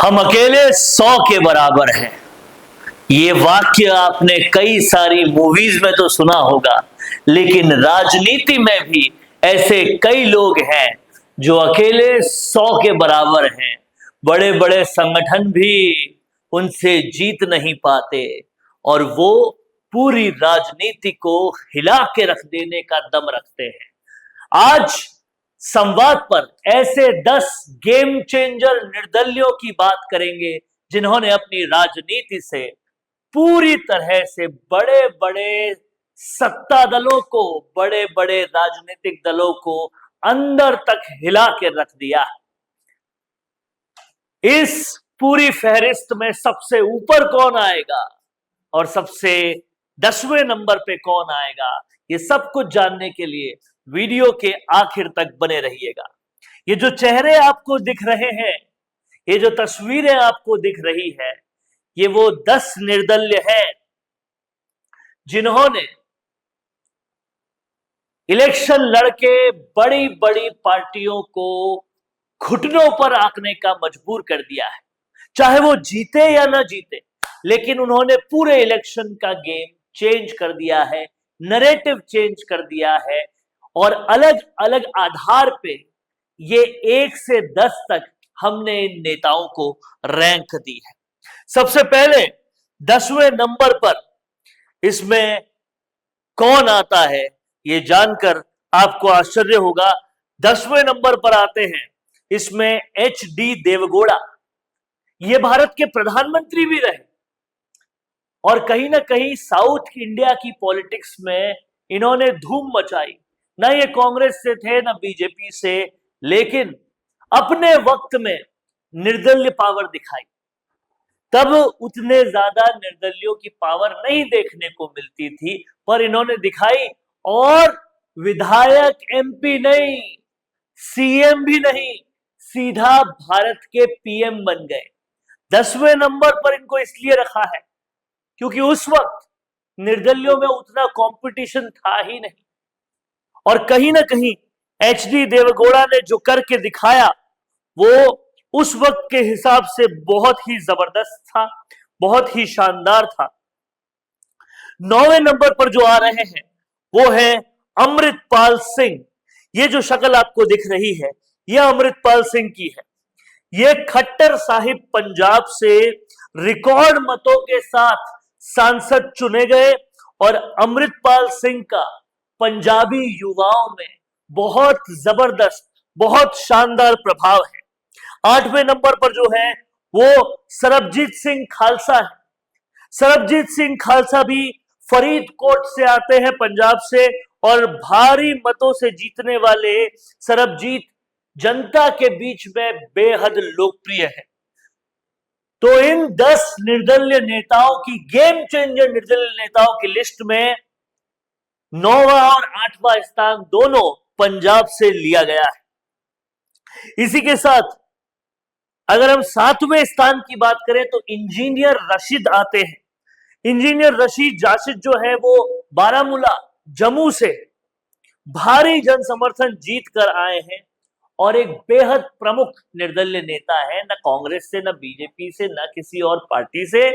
हम अकेले 100 के बराबर हैं। ये वाक्य आपने कई सारी मूवीज में तो सुना होगा, लेकिन राजनीति में भी ऐसे कई लोग हैं जो अकेले 100 के बराबर हैं। बड़े बड़े संगठन भी उनसे जीत नहीं पाते और वो पूरी राजनीति को हिला के रख देने का दम रखते हैं। आज संवाद पर ऐसे 10 गेम चेंजर निर्दलियों की बात करेंगे जिन्होंने अपनी राजनीति से पूरी तरह से बड़े बड़े सत्ता दलों को, बड़े बड़े राजनीतिक दलों को अंदर तक हिला के रख दिया। इस पूरी फहरिस्त में सबसे ऊपर कौन आएगा और सबसे 10वें नंबर पे कौन आएगा, ये सब कुछ जानने के लिए वीडियो के आखिर तक बने रहिएगा। ये जो चेहरे आपको दिख रहे हैं, ये जो तस्वीरें आपको दिख रही है, ये वो 10 निर्दल्य हैं जिन्होंने इलेक्शन लड़के बड़ी बड़ी पार्टियों को घुटनों पर आंकने का मजबूर कर दिया है। चाहे वो जीते या ना जीते, लेकिन उन्होंने पूरे इलेक्शन का गेम चेंज कर दिया है, नैरेटिव चेंज कर दिया है और अलग अलग आधार पे ये 1 से 10 तक हमने इन नेताओं को रैंक दी है। सबसे पहले 10वें नंबर पर इसमें कौन आता है, ये जानकर आपको आश्चर्य होगा। 10वें नंबर पर आते हैं इसमें HD देवगौड़ा। ये भारत के प्रधानमंत्री भी रहे और कहीं ना कहीं साउथ इंडिया की पॉलिटिक्स में इन्होंने धूम मचाई। ना ये कांग्रेस से थे ना बीजेपी से, लेकिन अपने वक्त में निर्दलीय पावर दिखाई। तब उतने ज्यादा निर्दलियों की पावर नहीं देखने को मिलती थी, पर इन्होंने दिखाई और विधायक, MP नहीं, CM भी नहीं, सीधा भारत के PM बन गए। 10वें नंबर पर इनको इसलिए रखा है क्योंकि उस वक्त निर्दलियों में उतना कंपटीशन था ही नहीं और कहीं ना कहीं HD देवगौड़ा ने जो करके दिखाया वो उस वक्त के हिसाब से बहुत ही जबरदस्त था, बहुत ही शानदार था। 9वें नंबर पर जो आ रहे हैं वो है अमृतपाल सिंह। ये जो शक्ल आपको दिख रही है, ये अमृतपाल सिंह की है। ये खट्टर साहिब पंजाब से रिकॉर्ड मतों के साथ सांसद चुने गए और अमृतपाल सिंह का पंजाबी युवाओं में बहुत जबरदस्त, बहुत शानदार प्रभाव है। 8वें नंबर पर जो है वो सरबजीत सिंह खालसा है। सरबजीत सिंह खालसा भी फरीदकोट से आते हैं, पंजाब से, और भारी मतों से जीतने वाले सरबजीत जनता के बीच में बेहद लोकप्रिय है। तो इन 10 निर्दलीय नेताओं की, गेम चेंजर निर्दलीय नेताओं की लिस्ट में 9वां और 8वां स्थान दोनों पंजाब से लिया गया है। इसी के साथ अगर हम 7वें स्थान की बात करें तो इंजीनियर रशीद आते हैं। इंजीनियर रशीद जाशिद जो है वो बारामूला, जम्मू से भारी जन समर्थन जीत कर आए हैं और एक बेहद प्रमुख निर्दलीय नेता है, न कांग्रेस से, न बीजेपी से, न किसी और पार्टी से,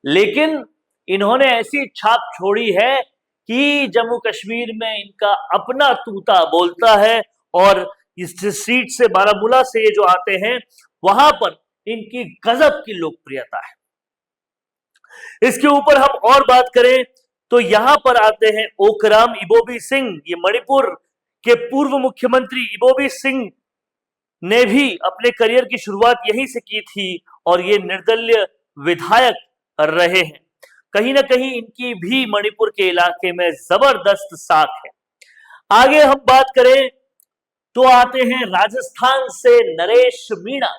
लेकिन इन्होंने ऐसी छाप छोड़ी है कि जम्मू कश्मीर में इनका अपना तूता बोलता है और इस सीट से, बारामूला से ये जो आते हैं, वहां पर इनकी गजब की लोकप्रियता है। इसके ऊपर हम और बात करें तो यहां पर आते हैं ओकराम इबोबी सिंह। ये मणिपुर के पूर्व मुख्यमंत्री इबोबी सिंह ने भी अपने करियर की शुरुआत यहीं से की थी और ये निर्दलीय विधायक रहे हैं। कहीं ना कहीं इनकी भी मणिपुर के इलाके में जबरदस्त साख है। आगे हम बात करें तो आते हैं राजस्थान से नरेश मीणा।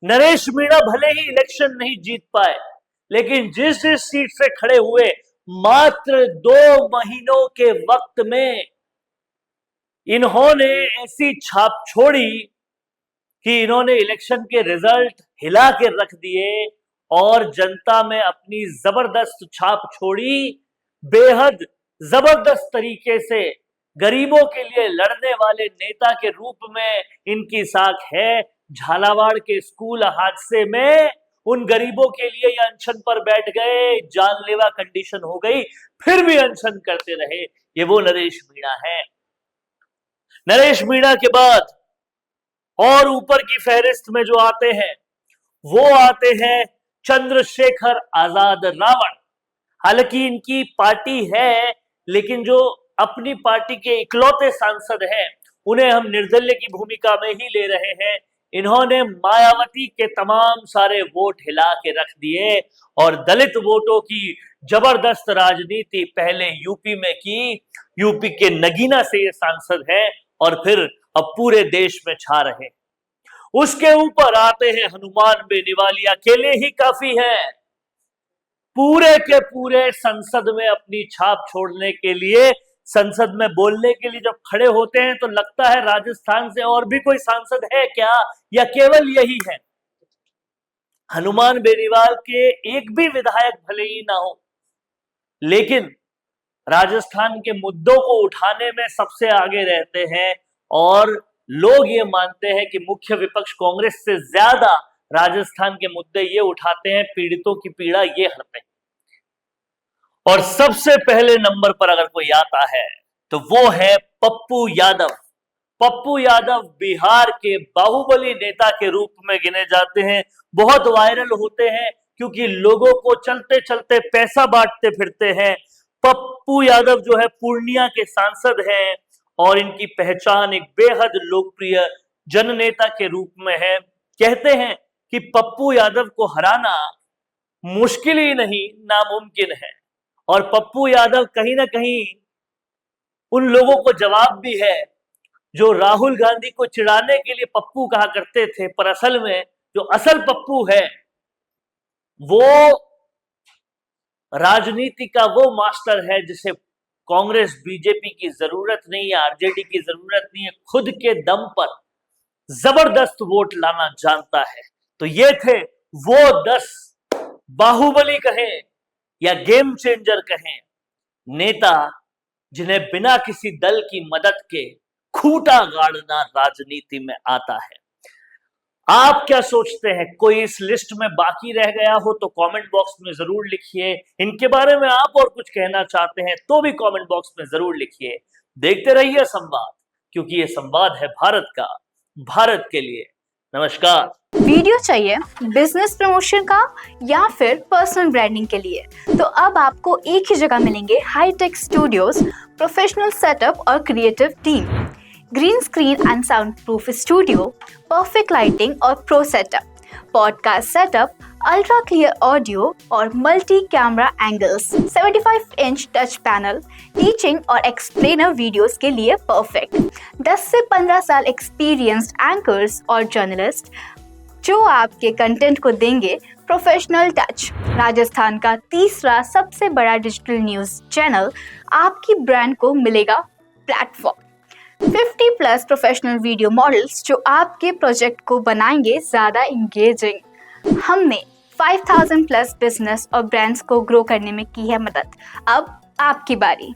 नरेश मीणा भले ही इलेक्शन नहीं जीत पाए, लेकिन जिस सीट से खड़े हुए मात्र 2 महीनों के वक्त में इन्होंने ऐसी छाप छोड़ी कि इन्होंने इलेक्शन के रिजल्ट हिला के रख दिए और जनता में अपनी जबरदस्त छाप छोड़ी। बेहद जबरदस्त तरीके से गरीबों के लिए लड़ने वाले नेता के रूप में इनकी साख है। झालावाड़ के स्कूल हादसे में उन गरीबों के लिए ये अनशन पर बैठ गए, जानलेवा कंडीशन हो गई, फिर भी अनशन करते रहे। ये वो नरेश मीणा है। नरेश मीणा के बाद और ऊपर की फहरिस्त में जो आते हैं वो आते हैं चंद्रशेखर आजाद रावण। हालांकि इनकी पार्टी है, लेकिन जो अपनी पार्टी के इकलौते सांसद हैं उन्हें हम निर्दलीय की भूमिका में ही ले रहे हैं। इन्होंने मायावती के तमाम सारे वोट हिला के रख दिए और दलित वोटों की जबरदस्त राजनीति पहले यूपी में की। यूपी के नगीना से ये सांसद हैं और फिर अब पूरे देश में छा रहे हैं। उसके ऊपर आते हैं हनुमान बेनीवाल, अकेले ही काफी है पूरे के पूरे संसद में अपनी छाप छोड़ने के लिए, संसद में बोलने के लिए जब खड़े होते हैं तो लगता है राजस्थान से और भी कोई सांसद है क्या, या केवल यही है। हनुमान बेनीवाल के एक भी विधायक भले ही ना हो, लेकिन राजस्थान के मुद्दों को उठाने में सबसे आगे रहते हैं और लोग ये मानते हैं कि मुख्य विपक्ष कांग्रेस से ज्यादा राजस्थान के मुद्दे ये उठाते हैं, पीड़ितों की पीड़ा ये हरते हैं। और सबसे पहले नंबर पर अगर कोई आता है तो वो है पप्पू यादव। पप्पू यादव बिहार के बाहुबली नेता के रूप में गिने जाते हैं, बहुत वायरल होते हैं क्योंकि लोगों को चलते चलते पैसा बांटते फिरते हैं। पप्पू यादव जो है पूर्णिया के सांसद हैं और इनकी पहचान एक बेहद लोकप्रिय जननेता के रूप में है। कहते हैं कि पप्पू यादव को हराना मुश्किल ही नहीं, नामुमकिन है। और पप्पू यादव कहीं ना कहीं उन लोगों को जवाब भी है जो राहुल गांधी को चिढ़ाने के लिए पप्पू कहा करते थे, पर असल में जो असल पप्पू है वो राजनीति का वो मास्टर है जिसे कांग्रेस बीजेपी की जरूरत नहीं है, आरजेडी की जरूरत नहीं है, खुद के दम पर जबरदस्त वोट लाना जानता है। तो ये थे वो 10 बाहुबली कहें या गेम चेंजर कहें नेता जिन्हें बिना किसी दल की मदद के खूंटा गाड़ना राजनीति में आता है। आप क्या सोचते हैं, कोई इस लिस्ट में बाकी रह गया हो तो कमेंट बॉक्स में जरूर लिखिए। इनके बारे में आप और कुछ कहना चाहते हैं तो भी कमेंट बॉक्स में जरूर लिखिए। देखते रहिए संवाद, क्योंकि ये संवाद है भारत का, भारत के लिए। नमस्कार। वीडियो चाहिए बिजनेस प्रमोशन का या फिर पर्सनल ब्रांडिंग के लिए, तो अब आपको एक ही जगह मिलेंगे हाईटेक स्टूडियोज, प्रोफेशनल सेटअप और creative team, green screen and soundproof studio, perfect lighting और pro setup, podcast setup, ultra clear audio और multi camera angles, 75 inch touch panel, teaching और एक्सप्लेनर वीडियोस के लिए परफेक्ट, 10 से 15 साल experienced anchors और journalist जो आपके कंटेंट को देंगे प्रोफेशनल टच। राजस्थान का तीसरा सबसे बड़ा डिजिटल न्यूज चैनल आपकी ब्रांड को मिलेगा प्लेटफॉर्म। 50+ प्रोफेशनल वीडियो मॉडल्स जो आपके प्रोजेक्ट को बनाएंगे ज़्यादा इंगेजिंग। हमने 5000+ बिजनेस और ब्रांड्स को ग्रो करने में की है मदद। अब आपकी बारी।